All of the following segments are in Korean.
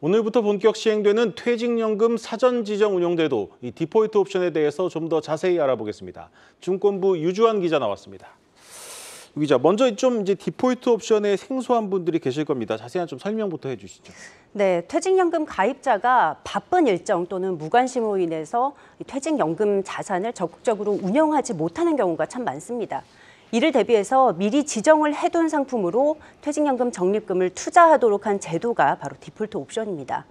오늘부터 본격 시행되는 퇴직연금 사전지정 운용제도, 이 디포이트 옵션에 대해서 좀 더 자세히 알아보겠습니다. 증권부 유주환 기자 나왔습니다. 유 기자, 먼저 이제 디포이트 옵션에 생소한 분들이 계실 겁니다. 자세한 좀 설명부터 해주시죠. 네, 퇴직연금 가입자가 바쁜 일정 또는 무관심으로 인해서 퇴직연금 자산을 적극적으로 운영하지 못하는 경우가 참 많습니다. 이를 대비해서 미리 지정을 해둔 상품으로 퇴직연금 적립금을 투자하도록 한 제도가 바로 디폴트 옵션입니다.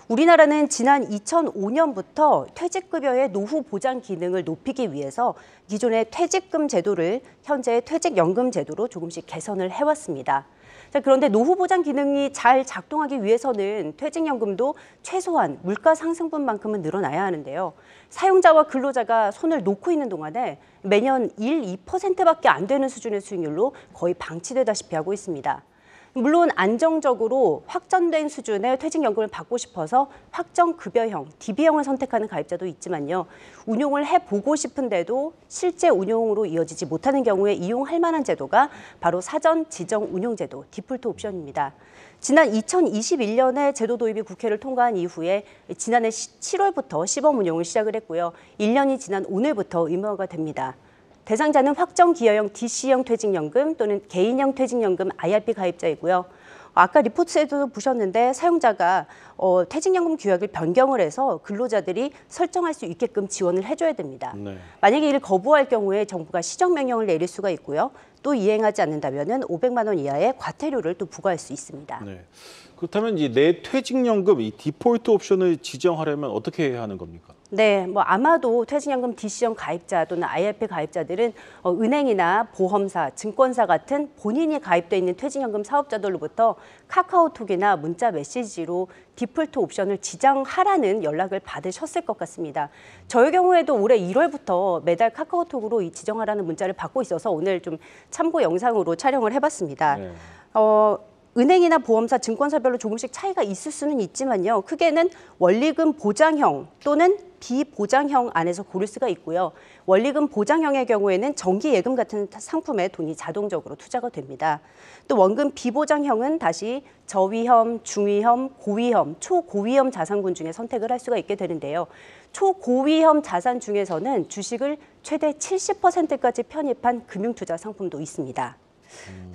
우리나라는 지난 2005년부터 퇴직급여의 노후 보장 기능을 높이기 위해서 기존의 퇴직금 제도를 현재의 퇴직연금 제도로 조금씩 개선을 해왔습니다. 자, 그런데 노후 보장 기능이 잘 작동하기 위해서는 퇴직연금도 최소한 물가 상승분만큼은 늘어나야 하는데요. 사용자와 근로자가 손을 놓고 있는 동안에 매년 1, 2%밖에 안 되는 수준의 수익률로 거의 방치되다시피 하고 있습니다. 물론 안정적으로 확정된 수준의 퇴직연금을 받고 싶어서 확정급여형, DB형을 선택하는 가입자도 있지만요. 운용을 해보고 싶은데도 실제 운용으로 이어지지 못하는 경우에 이용할 만한 제도가 바로 사전지정운용제도, 디폴트 옵션입니다. 지난 2021년에 제도 도입이 국회를 통과한 이후에 지난해 7월부터 시범 운용을 시작을 했고요. 1년이 지난 오늘부터 의무화가 됩니다. 대상자는 확정기여형 DC형 퇴직연금 또는 개인형 퇴직연금 IRP 가입자이고요. 아까 리포트에도 보셨는데 사용자가 퇴직연금 규약을 변경을 해서 근로자들이 설정할 수 있게끔 지원을 해줘야 됩니다. 네. 만약에 이를 거부할 경우에 정부가 시정명령을 내릴 수가 있고요. 또 이행하지 않는다면 500만 원 이하의 과태료를 또 부과할 수 있습니다. 네. 그렇다면 내 퇴직연금 이 디폴트 옵션을 지정하려면 어떻게 해야 하는 겁니까? 네, 아마도 퇴직연금 DC형 가입자 또는 IRP 가입자들은 은행이나 보험사, 증권사 같은 본인이 가입돼 있는 퇴직연금 사업자들로부터 카카오톡이나 문자 메시지로 디폴트 옵션을 지정하라는 연락을 받으셨을 것 같습니다. 저의 경우에도 올해 1월부터 매달 카카오톡으로 이 지정하라는 문자를 받고 있어서 오늘 좀 참고 영상으로 촬영을 해봤습니다. 네. 은행이나 보험사, 증권사별로 조금씩 차이가 있을 수는 있지만요. 크게는 원리금 보장형 또는 비보장형 안에서 고를 수가 있고요. 원리금 보장형의 경우에는 정기예금 같은 상품에 돈이 자동적으로 투자가 됩니다. 또 원금 비보장형은 다시 저위험, 중위험, 고위험, 초고위험 자산군 중에 선택을 할 수가 있게 되는데요. 초고위험 자산 중에서는 주식을 최대 70%까지 편입한 금융투자 상품도 있습니다.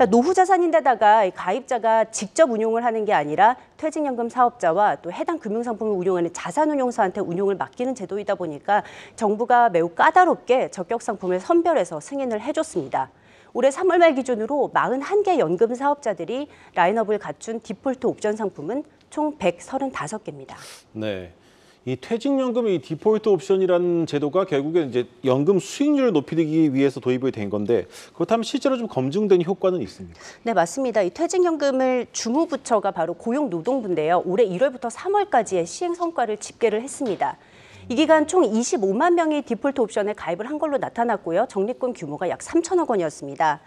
노후 자산인데다가 가입자가 직접 운용을 하는 게 아니라 퇴직연금 사업자와 또 해당 금융상품을 운용하는 자산운용사한테 운용을 맡기는 제도이다 보니까 정부가 매우 까다롭게 적격 상품을 선별해서 승인을 해줬습니다. 올해 3월 말 기준으로 41개 연금 사업자들이 라인업을 갖춘 디폴트 옵션 상품은 총 135개입니다. 네. 이 퇴직연금의 디폴트 옵션이라는 제도가 결국엔 연금 수익률을 높이기 위해서 도입이 된 건데 그렇다면 실제로 좀 검증된 효과는 있습니까? 네, 맞습니다. 이 퇴직연금을 주무부처가 바로 고용노동부인데요. 올해 1월부터 3월까지의 시행 성과를 집계를 했습니다. 이 기간 총 25만 명이 디폴트 옵션에 가입을 한 걸로 나타났고요. 적립금 규모가 약 3천억 원이었습니다.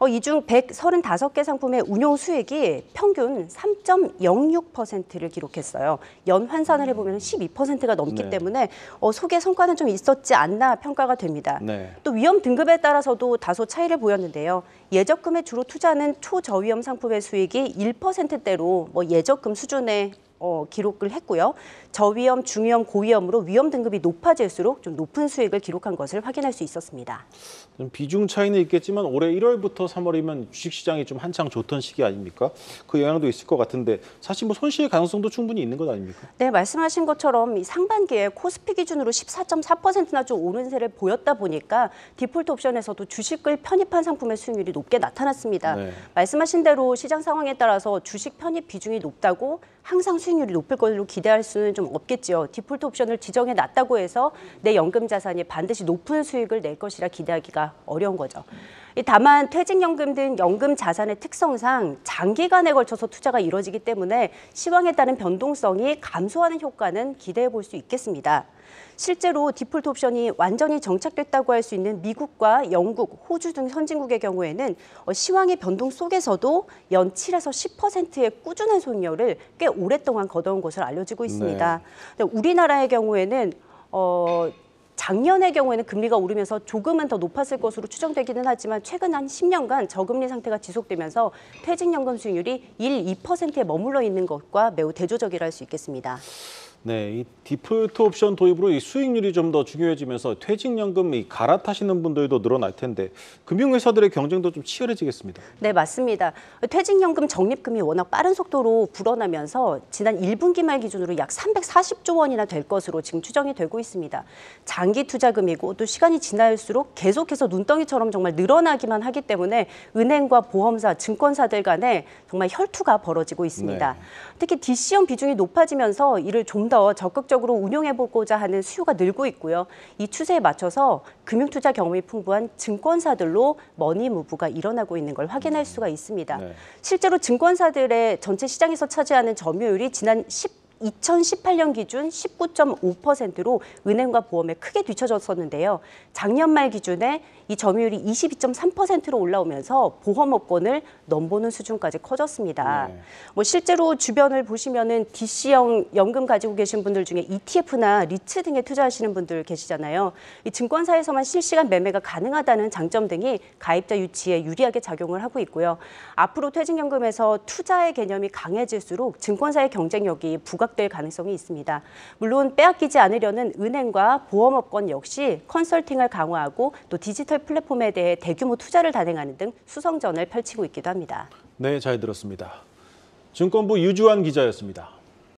이 중 135개 상품의 운용 수익이 평균 3.06%를 기록했어요. 연 환산을 해보면 12%가 넘기 네. 때문에 소개 성과는 좀 있었지 않나 평가가 됩니다. 네. 또 위험 등급에 따라서도 다소 차이를 보였는데요. 예적금에 주로 투자하는 초저위험 상품의 수익이 1%대로 예적금 수준의 기록을 했고요. 저위험, 중위험, 고위험으로 위험 등급이 높아질수록 좀 높은 수익을 기록한 것을 확인할 수 있었습니다. 비중 차이는 있겠지만 올해 1월부터 3월이면 주식시장이 좀 한창 좋던 시기 아닙니까? 그 영향도 있을 것 같은데 사실 손실 가능성도 충분히 있는 것 아닙니까? 네, 말씀하신 것처럼 상반기에 코스피 기준으로 14.4%나 좀 오른세를 보였다 보니까 디폴트 옵션에서도 주식을 편입한 상품의 수익률이 높게 나타났습니다. 네. 말씀하신 대로 시장 상황에 따라서 주식 편입 비중이 높다고 항상 수익률이 높을 걸로 기대할 수는 좀 없겠죠. 디폴트 옵션을 지정해 놨다고 해서 내 연금 자산이 반드시 높은 수익을 낼 것이라 기대하기가 어려운 거죠. 다만 퇴직연금 등 연금 자산의 특성상 장기간에 걸쳐서 투자가 이루어지기 때문에 시황에 따른 변동성이 감소하는 효과는 기대해 볼 수 있겠습니다. 실제로 디폴트 옵션이 완전히 정착됐다고 할 수 있는 미국과 영국, 호주 등 선진국의 경우에는 시황의 변동 속에서도 연 7에서 10%의 꾸준한 수익률을 꽤 오랫동안 거둬온 것으로 알려지고 있습니다. 네. 우리나라의 경우에는 작년의 경우에는 금리가 오르면서 조금은 더 높았을 것으로 추정되기는 하지만 최근 한 10년간 저금리 상태가 지속되면서 퇴직연금 수익률이 2%에 머물러 있는 것과 매우 대조적이라 할 수 있겠습니다. 네, 이 디폴트 옵션 도입으로 이 수익률이 좀 더 중요해지면서 퇴직연금 갈아타시는 분들도 늘어날 텐데 금융회사들의 경쟁도 좀 치열해지겠습니다. 네, 맞습니다. 퇴직연금 적립금이 워낙 빠른 속도로 불어나면서 지난 1분기 말 기준으로 약 340조 원이나 될 것으로 지금 추정이 되고 있습니다. 장기 투자금이고 또 시간이 지날수록 계속해서 눈덩이처럼 정말 늘어나기만 하기 때문에 은행과 보험사, 증권사들 간에 정말 혈투가 벌어지고 있습니다. 네. 특히 DC형 비중이 높아지면서 이를 좀 더 적극적으로 운용해보고자 하는 수요가 늘고 있고요. 이 추세에 맞춰서 금융투자 경험이 풍부한 증권사들로 머니무브가 일어나고 있는 걸 확인할 수가 있습니다. 네. 실제로 증권사들의 전체 시장에서 차지하는 점유율이 지난 2018년 기준 19.5%로 은행과 보험에 크게 뒤처졌었는데요. 작년 말 기준에 이 점유율이 22.3%로 올라오면서 보험업권을 넘보는 수준까지 커졌습니다. 네. 실제로 주변을 보시면은 DC형 연금 가지고 계신 분들 중에 ETF나 리츠 등에 투자하시는 분들 계시잖아요. 이 증권사에서만 실시간 매매가 가능하다는 장점 등이 가입자 유치에 유리하게 작용을 하고 있고요. 앞으로 퇴직연금에서 투자의 개념이 강해질수록 증권사의 경쟁력이 부각될 가능성이 있습니다. 물론 빼앗기지 않으려는 은행과 보험업권 역시 컨설팅을 강화하고 또 디지털 플랫폼에 대해 대규모 투자를 단행하는 등 수성전을 펼치고 있기도 합니다. 네, 잘 들었습니다. 증권부 유주환 기자였습니다.